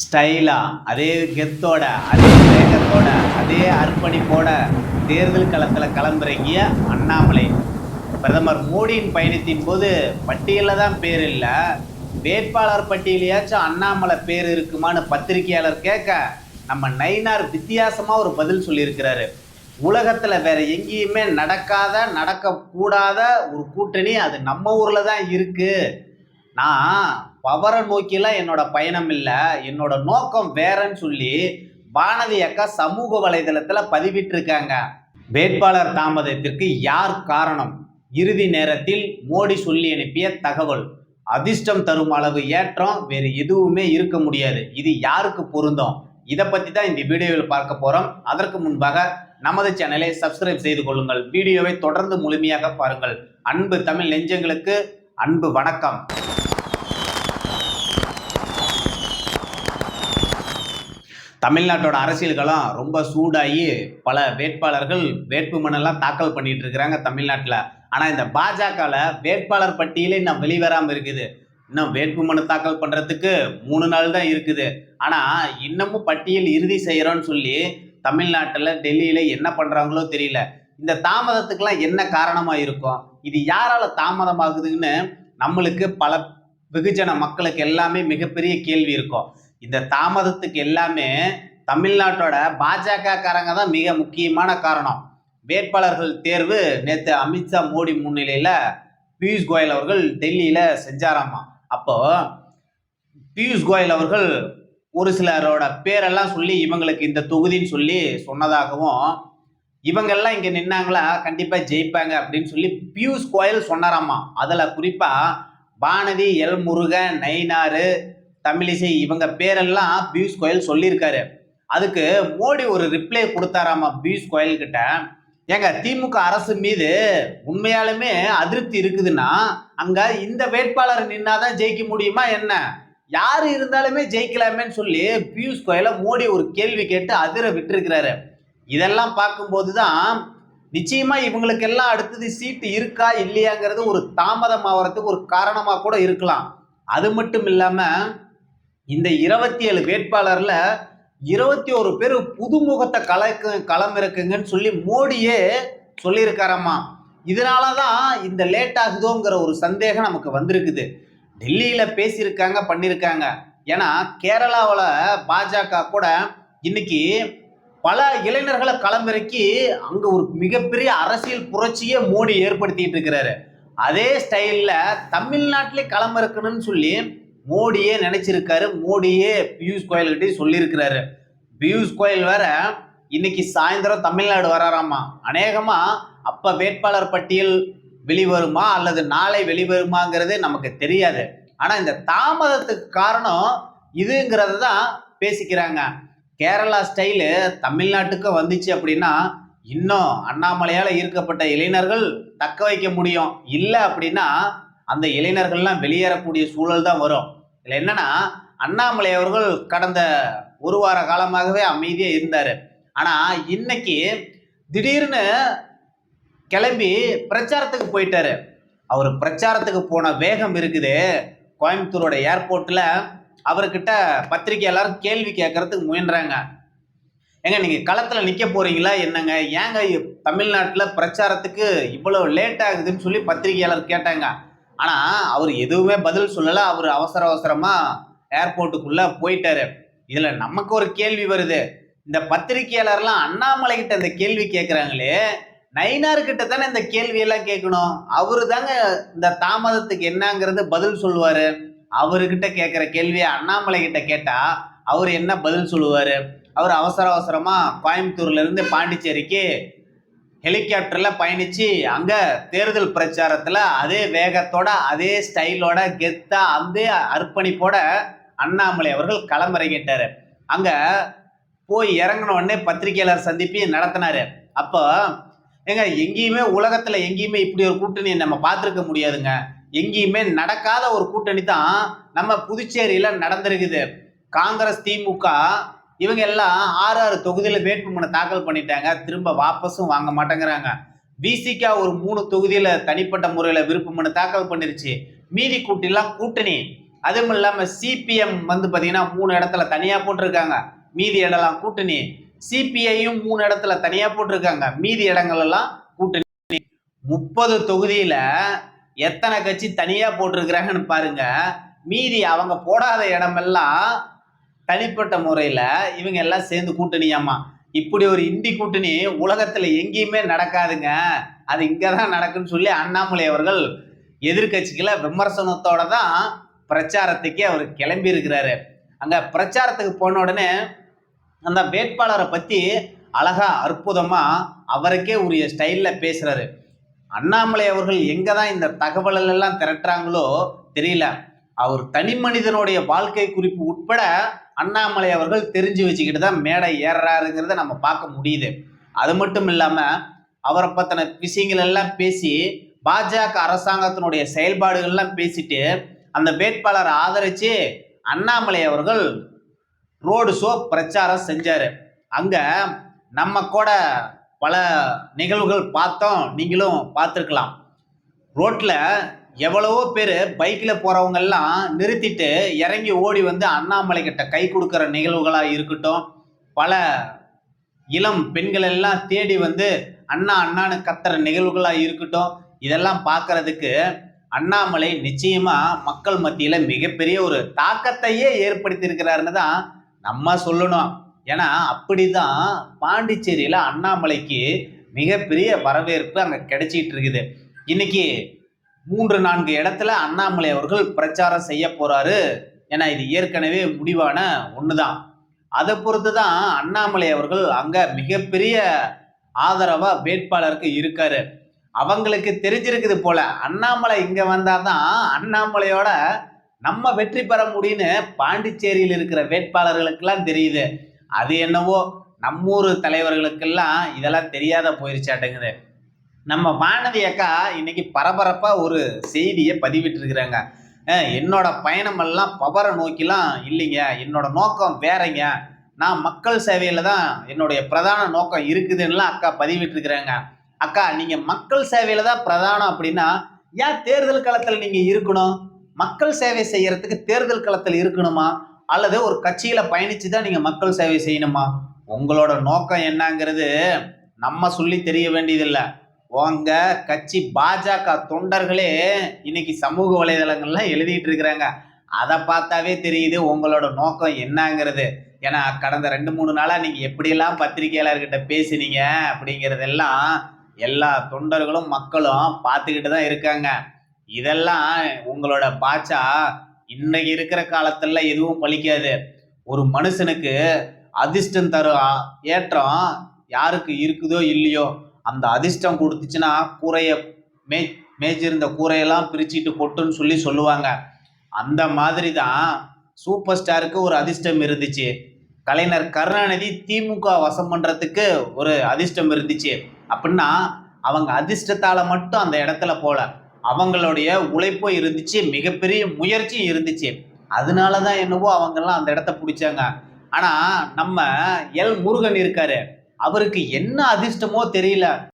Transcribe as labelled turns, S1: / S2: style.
S1: ஸ்டைலா, அதே கெத்தோட, அதே வேகத்தோட, அதே அர்ப்பணிப்போட தேர்தல் களத்துல களமிறங்கிய அண்ணாமலை. பிரதமர் மோடியின் பயணத்தின் போது பட்டியலில் தான் பேர் இல்ல, வேட்பாளர் பட்டியலையாச்சும் அண்ணாமலை பேர் இருக்குமான்னு பத்திரிகையாளர் கேட்க, நம்ம நயினார் வித்தியாசமா ஒரு பதில் சொல்லியிருக்கிறாரு. உலகத்துல வேற எங்கேயுமே நடக்க கூடாத ஒரு கூட்டணி அது நம்ம ஊர்ல தான் இருக்கு. நான் பவரை நோக்கிலாம் என்னோட பயணம் இல்லை, என்னோட நோக்கம் வேறன்னு சொல்லி வானதி அக்கா சமூக வலைதளத்துல பதிவிட்டிருக்காங்க. வேட்பாளர் தாமதத்திற்கு யார் காரணம்? இறுதி நேரத்தில் மோடி சொல்லி அனுப்பிய தகவல். அதிர்ஷ்டம் தரும் அளவு ஏற்றம் வேறு எதுவுமே இருக்க முடியாது. இது யாருக்கு பொருந்தும்? இதை பத்தி தான் இந்த வீடியோவில் பார்க்க போறோம். அதற்கு முன்பாக நமது சேனலை சப்ஸ்கிரைப் செய்து கொள்ளுங்கள். வீடியோவை தொடர்ந்து முழுமையாக பாருங்கள். அன்பு தமிழ் நெஞ்சங்களுக்கு அன்பு வணக்கம். தமிழ்நாட்டோட அரசியல்களும் ரொம்ப சூடாகி பல வேட்பாளர்கள் வேட்புமனெல்லாம் தாக்கல் பண்ணிட்டு இருக்கிறாங்க தமிழ்நாட்டில். ஆனால் இந்த பாஜகவில் வேட்பாளர் பட்டியலே இன்னும் வெளிவராமல் இருக்குது. இன்னும் வேட்புமனு தாக்கல் பண்ணுறதுக்கு 3 நாள் தான் இருக்குது. ஆனால் இன்னமும் பட்டியல் இறுதி செய்கிறோன்னு சொல்லி தமிழ்நாட்டில் டெல்லியில் என்ன பண்ணுறாங்களோ தெரியல. இந்த தாமதத்துக்கெல்லாம் என்ன காரணமாக இருக்கும்? இது யாரால தாமதமாகுதுன்னு நம்மளுக்கு பல வெகுஜன மக்களுக்கு எல்லாமே மிகப்பெரிய கேள்வி இருக்கும். இந்த தாமதத்துக்கு எல்லாமே தமிழ்நாட்டோட பாஜக காரங்க தான் மிக முக்கியமான காரணம். வேட்பாளர்கள் தேர்வு நேற்று அமித்ஷா மோடி முன்னிலையில பியூஷ் கோயல் அவர்கள் டெல்லியில செஞ்சாராமா. அப்போ பியூஷ் கோயல் அவர்கள் ஒரு சிலரோட பேரெல்லாம் சொல்லி இவங்களுக்கு இந்த தொகுதின்னு சொல்லி சொன்னதாகவும், இவங்கெல்லாம் இங்க நின்னாங்களா கண்டிப்பா ஜெயிப்பாங்க அப்படின்னு சொல்லி பியூஷ் கோயல் சொன்னாராமா. அதுல குறிப்பா வானதி, எல் முருகன், நயினாரு, தமிழிசை இவங்க பேரெல்லாம் பியூஷ் கோயல் சொல்லியிருக்காரு. அதுக்கு மோடி ஒரு ரிப்ளை கொடுத்தாராமா பியூஷ் கோயல் கிட்ட. ஏங்க, திமுக அரசு மீது உண்மையாலுமே அதிருப்தி இருக்குதுன்னா அங்க இந்த வேட்பாளர் நின்னாதான் ஜெயிக்க முடியுமா என்ன? யாரு இருந்தாலுமே ஜெயிக்கலாமேன்னு சொல்லி பியூஷ் கோயல மோடி ஒரு கேள்வி கேட்டு அதிர விட்டுருக்கிறாரு. இதெல்லாம் பார்க்கும்போதுதான் நிச்சயமா இவங்களுக்கு எல்லாம் அடுத்தது சீட்டு இருக்கா இல்லையாங்கிறது ஒரு தாமதம் ஆகிறதுக்கு ஒரு காரணமா கூட இருக்கலாம். அது மட்டும் இல்லாம இந்த 27 வேட்பாளர்ல 21 பேர் புதுமுகத்தை களமிறக்குங்கன்னு சொல்லி மோடியே சொல்லியிருக்காரம்மா. இதனாலதான் இந்த லேட் ஆகுதோங்கிற ஒரு சந்தேகம் நமக்கு வந்திருக்குது. டெல்லியில பேசியிருக்காங்க, பண்ணியிருக்காங்க. ஏன்னா கேரளாவில் பாஜக கூட இன்னைக்கு பல இளைஞர்களை களமிறக்கி அங்க ஒரு மிகப்பெரிய அரசியல் புரட்சியை மோடி ஏற்படுத்திட்டு இருக்கிறாரு. அதே ஸ்டைல்ல தமிழ்நாட்டிலே களமிறக்கணும்னு சொல்லி மோடியே நினைச்சிருக்காரு. மோடியே பியூஷ் கோயல் கிட்டே சொல்லியிருக்கிறாரு. பியூஷ் கோயல் வேற இன்னைக்கு சாயந்தரம் தமிழ்நாடு வராராமா. அநேகமா அப்ப வேட்பாளர் பட்டியல் வெளிவருமா அல்லது நாளை வெளிவருமாங்கிறதே நமக்கு தெரியாது. ஆனா இந்த தாமதத்துக்கு காரணம் இதுங்கிறத தான் பேசிக்கிறாங்க. கேரளா ஸ்டைலு தமிழ்நாட்டுக்கு வந்துச்சு அப்படின்னா இன்னும் அண்ணாமலையால ஈர்க்கப்பட்ட இளைஞர்கள் தக்க வைக்க முடியும். இல்லை அப்படின்னா அந்த இளைஞர்கள்லாம் வெளியேறக்கூடிய சூழல் தான் வரும். இதில் என்னன்னா, அண்ணாமலை அவர்கள் கடந்த ஒரு வார காலமாகவே அமைதியா இருந்தாரு. ஆனா இன்னைக்கு திடீர்னு கிளம்பி பிரச்சாரத்துக்கு போயிட்டாரு. அவர் பிரச்சாரத்துக்கு போன வேகம் இருக்குது. கோயம்புத்தூரோட ஏர்போர்ட்ல அவர்கிட்ட பத்திரிகை எல்லாரும் கேள்வி கேட்கறதுக்கு முயன்றாங்க. ஏங்க, நீங்க களத்துல நிக்க போறீங்களா என்னங்க? ஏங்க தமிழ்நாட்டுல பிரச்சாரத்துக்கு இவ்வளவு லேட் ஆகுதுன்னு சொல்லி பத்திரிகையாளர் கேட்டாங்க. ஆனா அவர் எதுவுமே பதில் சொல்லல. அவர் அவசரமா ஏர்போர்ட்டுக்குள்ள போயிட்டாரு. இதுல நமக்கு ஒரு கேள்வி வருது. இந்த பத்திரிகையாளர்லாம் அண்ணாமலை கிட்ட இந்த கேள்வி கேட்கிறாங்களே, நயினார் கிட்ட தானே இந்த கேள்வி எல்லாம் கேட்கணும். அவரு தாங்க இந்த தாமதத்துக்கு என்னங்கிறது பதில் சொல்லுவாரு. அவர்கிட்ட கேட்கிற கேள்வியை அண்ணாமலை கிட்ட கேட்டா அவர் என்ன பதில் சொல்லுவாரு? அவர் அவசரமா கோயம்புத்தூர்ல இருந்து பாண்டிச்சேரிக்கு ஹெலிகாப்டர்ல பயணிச்சு அங்க தேர்தல் பிரச்சாரத்துல அதே வேகத்தோட, அதே ஸ்டைலோட, கெத்தா, அதே அர்ப்பணிப்போட அண்ணாமலை அவர்கள் களமிறங்கிட்டாரு. அங்க போய் இறங்கின உடனே பத்திரிகையாளர் சந்திப்பி நடத்தினாரு. அப்போ ஏங்க, எங்கேயுமே உலகத்துல எங்கேயுமே இப்படி ஒரு கூட்டணி நம்ம பார்த்துருக்க முடியாதுங்க. எங்கேயுமே நடக்காத ஒரு கூட்டணி தான் நம்ம புதுச்சேரியில நடந்திருக்குது. காங்கிரஸ், திமுக இவங்க எல்லாம் 6 தொகுதியில வேட்புமனு தாக்கல் பண்ணிட்டாங்க. திரும்ப வாபஸும் வாங்க மாட்டேங்கிறாங்க. விசிகா ஒரு 3 தொகுதியில தனிப்பட்ட முறையில விருப்பமனு தாக்கல் பண்ணிருச்சு. மீதி கூட்டணி அதுவும் இல்லாம சிபிஎம் வந்து பாத்தீங்கன்னா 3 இடத்துல தனியா போட்டிருக்காங்க, மீதி இடம்லாம் கூட்டணி. சிபிஐயும் 3 இடத்துல தனியா போட்டிருக்காங்க, மீதி இடங்கள் எல்லாம் கூட்டணி. 30 தொகுதியில எத்தனை கட்சி தனியா போட்டிருக்கிறாங்கன்னு பாருங்க. மீதி அவங்க போடாத இடமெல்லாம் தனிப்பட்ட முறையில இவங்க எல்லாம் சேர்ந்து கூட்டணியாமா. இப்படி ஒரு இந்தி கூட்டணி உலகத்துல எங்கேயுமே நடக்காதுங்க, அது இங்கதான் நடக்குன்னு சொல்லி அண்ணாமலை அவர்கள் எதிர்கட்சிகளை விமர்சனத்தோட தான் பிரச்சாரத்துக்கே அவர் கிளம்பி இருக்கிறாரு. அங்க பிரச்சாரத்துக்கு போன உடனே அந்த வேட்பாளரை பத்தி அழகா அற்புதமா அவருக்கே உரிய ஸ்டைல்ல பேசுறாரு. அண்ணாமலை அவர்கள் எங்கதான் இந்த தகவல் எல்லாம் திரட்டுறாங்களோ தெரியல. அவர் தனி மனிதனுடைய வாழ்க்கை குறிப்பு உட்பட அண்ணாமலை அவர்கள் தெரிஞ்சு வச்சுக்கிட்டு தான் மேடை ஏறாருங்கிறத நம்ம பார்க்க முடியுது. அது மட்டும் இல்லாம அவரை பத்தின விஷயங்கள் எல்லாம் பேசி பாஜக அரசாங்கத்தினுடைய செயல்பாடுகள் எல்லாம் பேசிட்டு அந்த வேட்பாளரை ஆதரிச்சு அண்ணாமலை அவர்கள் ரோடு ஷோ பிரச்சாரம் செஞ்சாரு. அங்க நம்ம கூட பல நிகழ்வுகள் பார்த்தோம், நீங்களும் பார்த்துருக்கலாம். ரோட்ல எவ்வளவோ பேர் பைக்கில் போறவங்க எல்லாம் நிறுத்திட்டு இறங்கி ஓடி வந்து அண்ணாமலை கிட்ட கை கொடுக்கிற நிகழ்வுகளா இருக்கட்டும், பல இளம் பெண்கள் எல்லாம் தேடி வந்து அண்ணா அண்ணான்னு கத்துற நிகழ்வுகளா இருக்கட்டும், இதெல்லாம் பார்க்கறதுக்கு அண்ணாமலை நிச்சயமா மக்கள் மத்தியில மிகப்பெரிய ஒரு தாக்கத்தையே ஏற்படுத்தி இருக்கிறாருன்னு தான் நம்ம சொல்லணும். ஏன்னா அப்படிதான் பாண்டிச்சேரியில அண்ணாமலைக்கு மிகப்பெரிய வரவேற்பு அங்க கிடைச்சிட்டு இருக்குது. இன்னைக்கு 3-4 இடத்துல அண்ணாமலை அவர்கள் பிரச்சாரம் செய்ய போறாரு. ஏன்னா இது ஏற்கனவே முடிவான ஒண்ணுதான். அதை பொறுத்து தான் அண்ணாமலை அவர்கள் அங்க மிகப்பெரிய ஆதரவா வேட்பாளருக்கு இருக்காரு. அவங்களுக்கு தெரிஞ்சிருக்குது போல, அண்ணாமலை இங்க வந்தாதான் அண்ணாமலையோட நம்ம வெற்றி பெற முடியும்னு பாண்டிச்சேரியில் இருக்கிற வேட்பாளர்களுக்கெல்லாம் தெரியுது. அது என்னவோ நம்மூர் தலைவர்களுக்கெல்லாம் இதெல்லாம் தெரியாத போயிருச்சாட்டுங்குது. நம்ம வானதி அக்கா இன்னைக்கு பரபரப்பா ஒரு செய்தியை பதிவிட்டு இருக்கிறாங்க. என்னோட பயணம் எல்லாம் பவரை நோக்கிலாம் இல்லைங்க, என்னோட நோக்கம் வேறங்க, நான் மக்கள் சேவையில தான் என்னுடைய பிரதான நோக்கம் இருக்குதுன்னுலாம் அக்கா பதிவிட்டு இருக்கிறாங்க. அக்கா, நீங்க மக்கள் சேவையில தான் பிரதானம் அப்படின்னா ஏன் தேர்தல் களத்தில் நீங்க இருக்கணும்? மக்கள் சேவை செய்யறதுக்கு தேர்தல் களத்தில் இருக்கணுமா, அல்லது ஒரு கட்சியில பயணிச்சு தான் நீங்க மக்கள் சேவை செய்யணுமா? உங்களோட நோக்கம் என்னங்கிறது நம்ம சொல்லி தெரிய வேண்டியதில்லை. உங்க கட்சி பாஜக தொண்டர்களே இன்னைக்கு சமூக வலைதளங்கள்ல எழுதிட்டு இருக்கிறாங்க. அதை பார்த்தாவே தெரியுது உங்களோட நோக்கம் என்னங்கிறது. ஏன்னா கடந்த 2-3 நாளா நீங்க எப்படியெல்லாம் பத்திரிகையாளர்கிட்ட பேசினீங்க அப்படிங்கிறதெல்லாம் எல்லா தொண்டர்களும் மக்களும் பார்த்துக்கிட்டு தான் இருக்காங்க. இதெல்லாம் உங்களோட பாச்சா இன்னைக்கு இருக்கிற காலத்துல எதுவும் பலிக்காது. ஒரு மனுஷனுக்கு அதிர்ஷ்டம் தரும் ஏற்றம் யாருக்கு இருக்குதோ இல்லையோ, அந்த அதிர்ஷ்டம் கொடுத்துச்சுன்னா கூரைய மேய்ச்சிருந்த கூரையெல்லாம் பிரிச்சுட்டு கொட்டுன்னு சொல்லி சொல்லுவாங்க. அந்த மாதிரி தான் சூப்பர் ஸ்டாருக்கு ஒரு அதிர்ஷ்டம் இருந்துச்சு. கலைஞர் கருணாநிதி திமுக வசம் பண்றதுக்கு ஒரு அதிர்ஷ்டம் இருந்துச்சு. அப்படின்னா அவங்க அதிர்ஷ்டத்தால மட்டும் அந்த இடத்துல போல, அவங்களுடைய உழைப்பும் இருந்துச்சு, மிகப்பெரிய முயற்சியும் இருந்துச்சு. அதனாலதான் என்னவோ அவங்கெல்லாம் அந்த இடத்த பிடிச்சாங்க. ஆனா நம்ம எல் முருகன் இருக்காரு, அவருக்கு என்ன அதிர்ஷ்டமோ தெரியல.